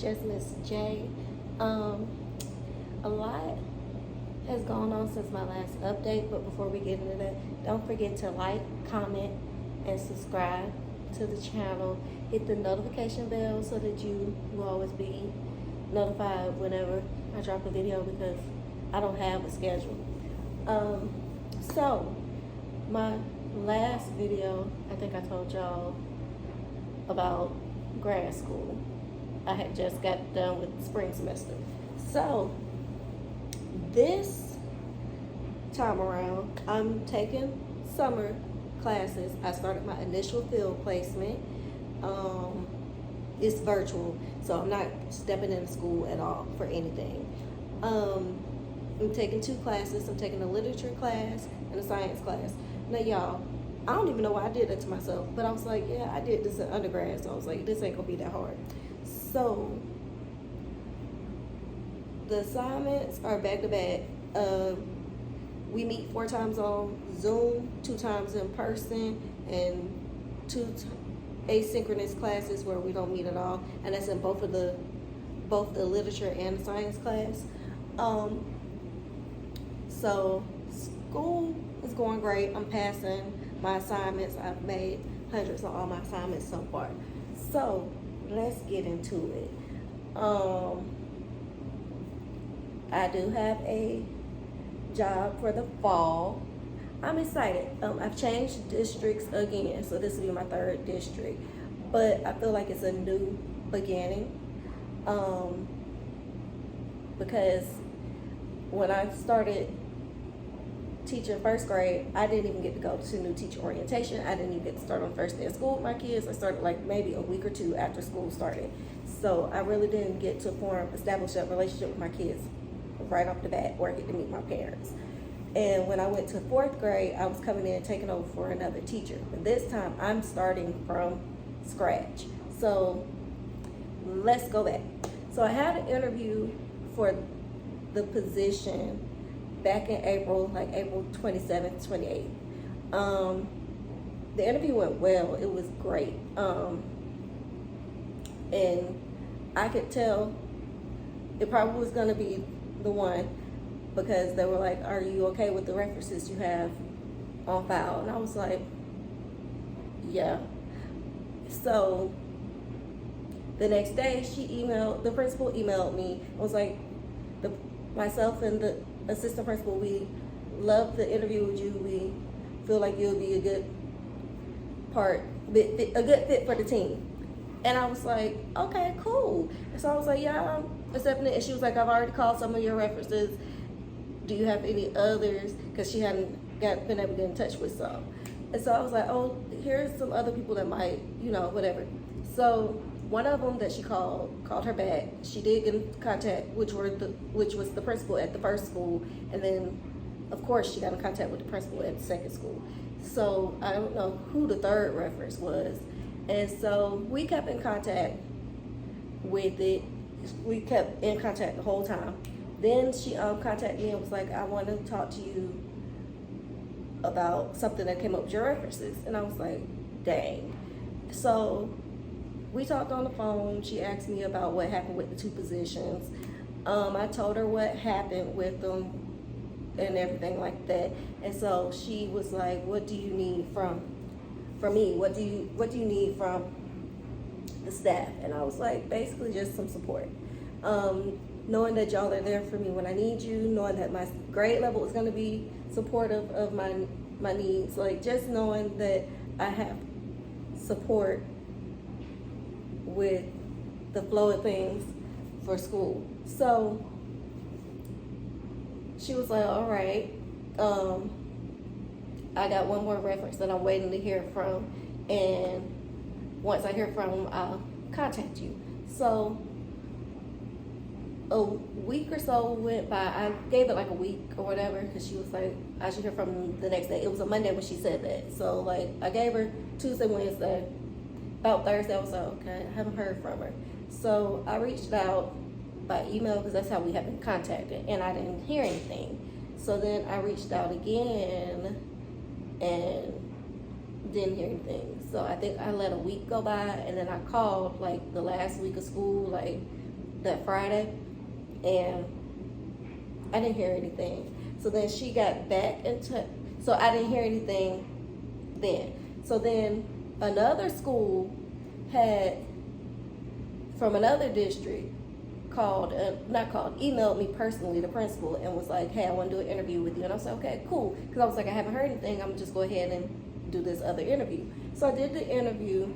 just Miss J. A lot has gone on since my last update, but before we get into that, don't forget to like, comment, and subscribe to the channel. Hit the notification bell so that you will always be notified whenever I drop a video, because I don't have a schedule. So my last video, I think I told y'all about grad school. I had just got done with spring semester. So this time around, I'm taking summer classes. I started my initial field placement. It's virtual, so I'm not stepping into school at all for anything. I'm taking 2 classes. I'm taking a literature class and a science class. Now, y'all, I don't even know why I did that to myself, but I was like, yeah, I did this in undergrad, so I was like, this ain't gonna be that hard. So the assignments are back to back. We meet 4 times on Zoom, 2 times in person, and 2 asynchronous classes where we don't meet at all, and that's in both the literature and the science class. So school is going great. I'm passing my assignments. I've made hundreds on all my assignments so far. So let's get into it. I do have a job for the fall. I'm excited. I've changed districts again, so this will be my 3rd district, but I feel like it's a new beginning, because when I started teaching 1st grade, I didn't even get to go to new teacher orientation. I didn't even get to start on first day of school with my kids. I started like maybe a week or 2 after school started, so I really didn't get to establish a relationship with my kids right off the bat, or get to meet my parents. And when I went to 4th grade, I was coming in and taking over for another teacher. But this time, I'm starting from scratch. So let's go back. So I had an interview for the position back in April, like April 27th, 28th. The interview went well. It was great. And I could tell it probably was going to be the one, because they were like, are you okay with the references you have on file? And I was like, yeah. So the next day, the principal emailed me. It was like, myself and the assistant principal, we love the interview with you. We feel like you'll be a good fit for the team. And I was like, okay, cool. And so I was like, yeah, I'm accepting it. And she was like, I've already called some of your references. Do you have any others? Because she hadn't been able to get in touch with some. And so I was like, oh, here's some other people that might, whatever. So one of them that she called her back. She did get in contact, which was the principal at the first school. And then, of course, she got in contact with the principal at the second school. So I don't know who the 3rd reference was. And so we kept in contact with it. We kept in contact the whole time. Then she contacted me and was like, I want to talk to you about something that came up with your references. And I was like, dang. So we talked on the phone. She asked me about what happened with the 2 positions. I told her what happened with them and everything like that. And so she was like, what do you need from me? What do you need from the staff? And I was like, basically just some support. Knowing that y'all are there for me when I need you, knowing that my grade level is going to be supportive of my needs, like just knowing that I have support with the flow of things for school. So she was like, all right, I got one more reference that I'm waiting to hear from, and once I hear from them, I'll contact you. So a week or so went by. I gave it like a week or whatever, because she was like, I should hear from them the next day. It was a Monday when she said that. So like I gave her Tuesday, Wednesday. About Thursday, I was like, okay, I haven't heard from her. So I reached out by email, because that's how we have been contacted, and I didn't hear anything. So then I reached out again and didn't hear anything. So I think I let a week go by, and then I called like the last week of school, like that Friday, and I didn't hear anything. So then she got back in touch. So I didn't hear anything then. So then another school had, from another district, emailed me personally, the principal, and was like, hey, I want to do an interview with you. And I was like, okay, cool. Because I was like, I haven't heard anything. I'm just go ahead and do this other interview. So I did the interview,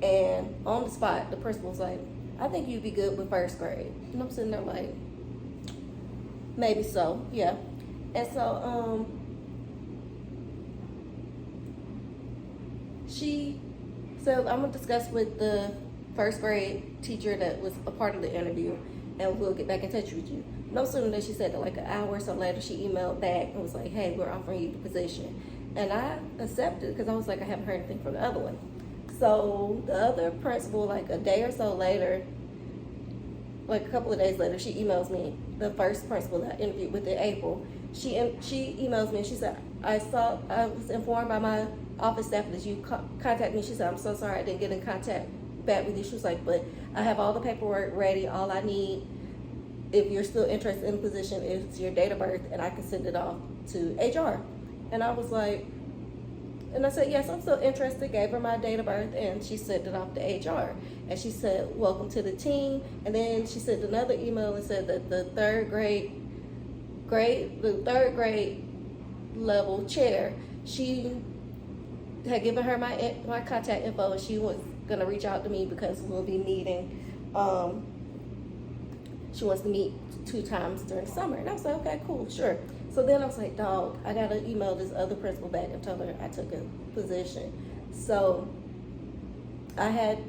and on the spot, the principal was like, I think you'd be good with first grade. And I'm sitting there like, maybe so, yeah. And so she said, I'm going to discuss with the first grade teacher that was a part of the interview, and we'll get back in touch with you. No sooner than she said that, like an hour or so later, she emailed back and was like, hey, we're offering you the position. And I accepted because I was like, I haven't heard anything from the other one. So the other principal, like a day or so later, like a couple of days later, she emails me, the first principal that I interviewed with in April. She emails me and she said, I was informed by my office staff that you contacted me. She said, I'm so sorry I didn't get in contact back with you. She was like, but I have all the paperwork ready. All I need, if you're still interested in the position, is your date of birth, and I can send it off to HR. And I was like, and I said, yes, I'm still interested. Gave her my date of birth, and she sent it off to HR. And she said, welcome to the team. And then she sent another email and said that the third grade level chair, she had given her my contact info, and she was gonna reach out to me because we'll be meeting. She wants to meet 2 times during the summer. And I was like, okay, cool, sure. So then I was like, dog, I gotta email this other principal back and tell her I took a position. So I had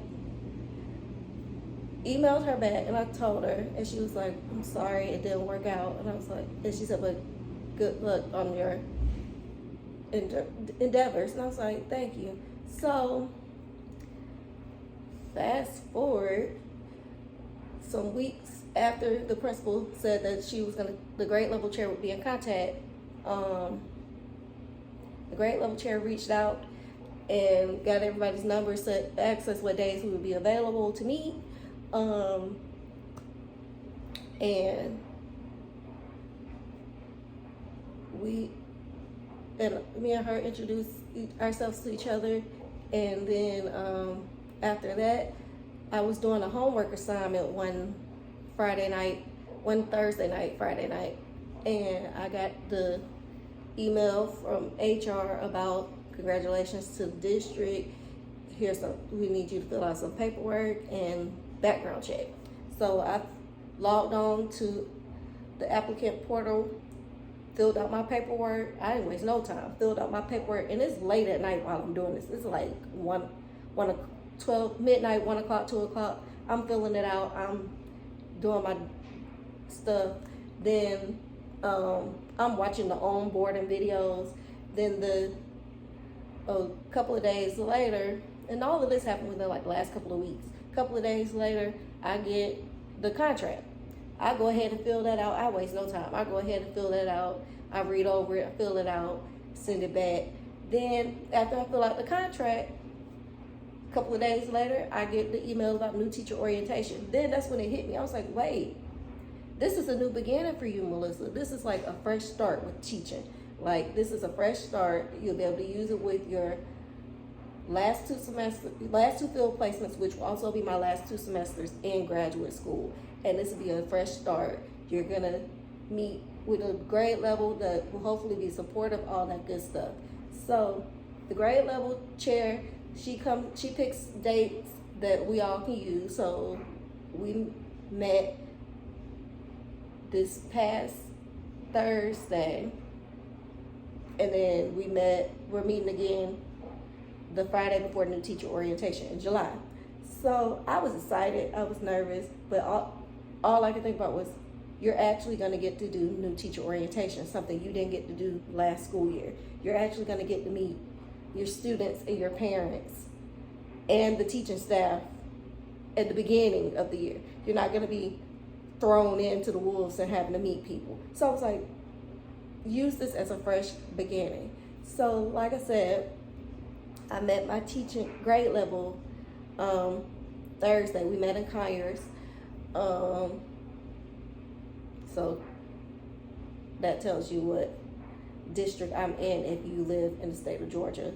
emailed her back and I told her, and she was like, I'm sorry, it didn't work out. And I was like, and she said, but good luck on your endeavors. And I was like, thank you. So fast forward some weeks after the principal said that the grade level chair would be in contact, the grade level chair reached out and got everybody's numbers, asked us what days we would be available to meet. And me and her introduced ourselves to each other. And then after that, I was doing a homework assignment one Thursday night, Friday night, and I got the email from HR about congratulations to the district. We need you to fill out some paperwork and background check. So I logged on to the applicant portal, filled out my paperwork. I didn't waste no time. Filled out my paperwork, and it's late at night while I'm doing this. It's like 12 midnight, 1 o'clock, 2 o'clock. I'm filling it out. I'm doing my stuff. Then I'm watching the onboarding videos. Then a couple of days later, and all of this happened within like the last couple of weeks. A couple of days later, I get the contract. I go ahead and fill that out. I waste no time. I go ahead and fill that out. I read over it, I fill it out, send it back. Then after I fill out the contract, a couple of days later, I get the email about new teacher orientation. Then that's when it hit me. I was like, wait, this is a new beginning for you, Melissa. This is like a fresh start with teaching. Like, this is a fresh start. You'll be able to use it with your last 2 field placements, which will also be my last 2 semesters in graduate school. And this will be a fresh start. You're gonna meet with a grade level that will hopefully be supportive, all that good stuff. So the grade level chair, she picks dates that we all can use. So we met this past Thursday, and then we're meeting again the Friday before new teacher orientation in July. So I was excited, I was nervous, but all I could think about was, you're actually gonna get to do new teacher orientation, something you didn't get to do last school year. You're actually gonna get to meet your students and your parents and the teaching staff at the beginning of the year. You're not gonna be thrown into the wolves and having to meet people. So I was like, use this as a fresh beginning. So like I said, I met my teaching grade level Thursday. We met in Conyers. Um, so that tells you what district I'm in if you live in the state of Georgia.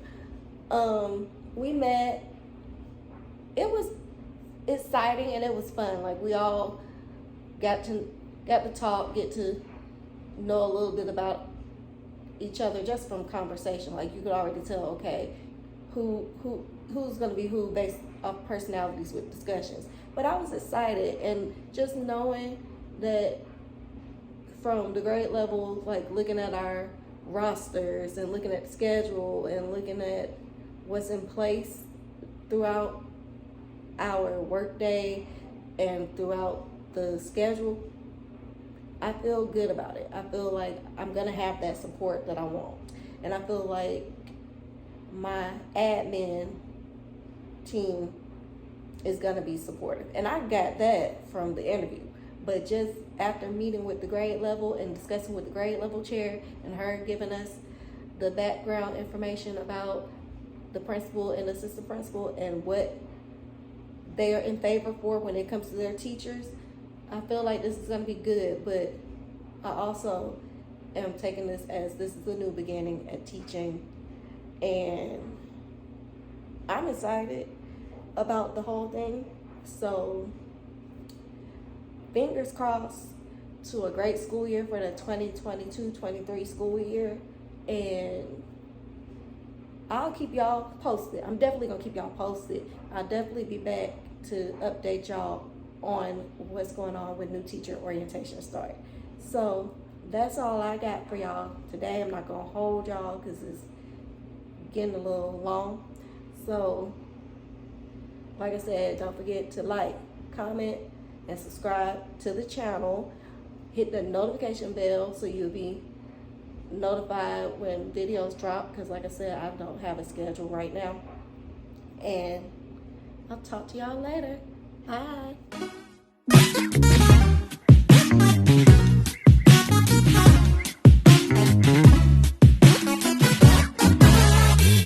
We met. It was exciting and it was fun. Like we all got to talk, get to know a little bit about each other just from conversation. Like you could already tell, okay, who's gonna be who based off personalities with discussions. But I was excited, and just knowing that from the grade level, like looking at our rosters and looking at the schedule and looking at what's in place throughout our workday and throughout the schedule, I feel good about it. I feel like I'm gonna have that support that I want. And I feel like my admin team is gonna be supportive. And I got that from the interview. But just after meeting with the grade level and discussing with the grade level chair and her giving us the background information about the principal and assistant principal and what they are in favor for when it comes to their teachers, I feel like this is going to be good. But I also am taking this as this is a new beginning at teaching, and I'm excited about the whole thing. So fingers crossed to a great school year for the 2022-23 school year, and I'll keep y'all posted. I'm definitely gonna keep y'all posted. I'll definitely be back to update y'all on what's going on with new teacher orientation start. So that's all I got for y'all today. I'm not gonna hold y'all because it's getting a little long. So like I said, don't forget to like, comment, and subscribe to the channel. Hit the notification bell so you'll be notified when videos drop, because like I said, I don't have a schedule right now. And I'll talk to y'all later. Bye.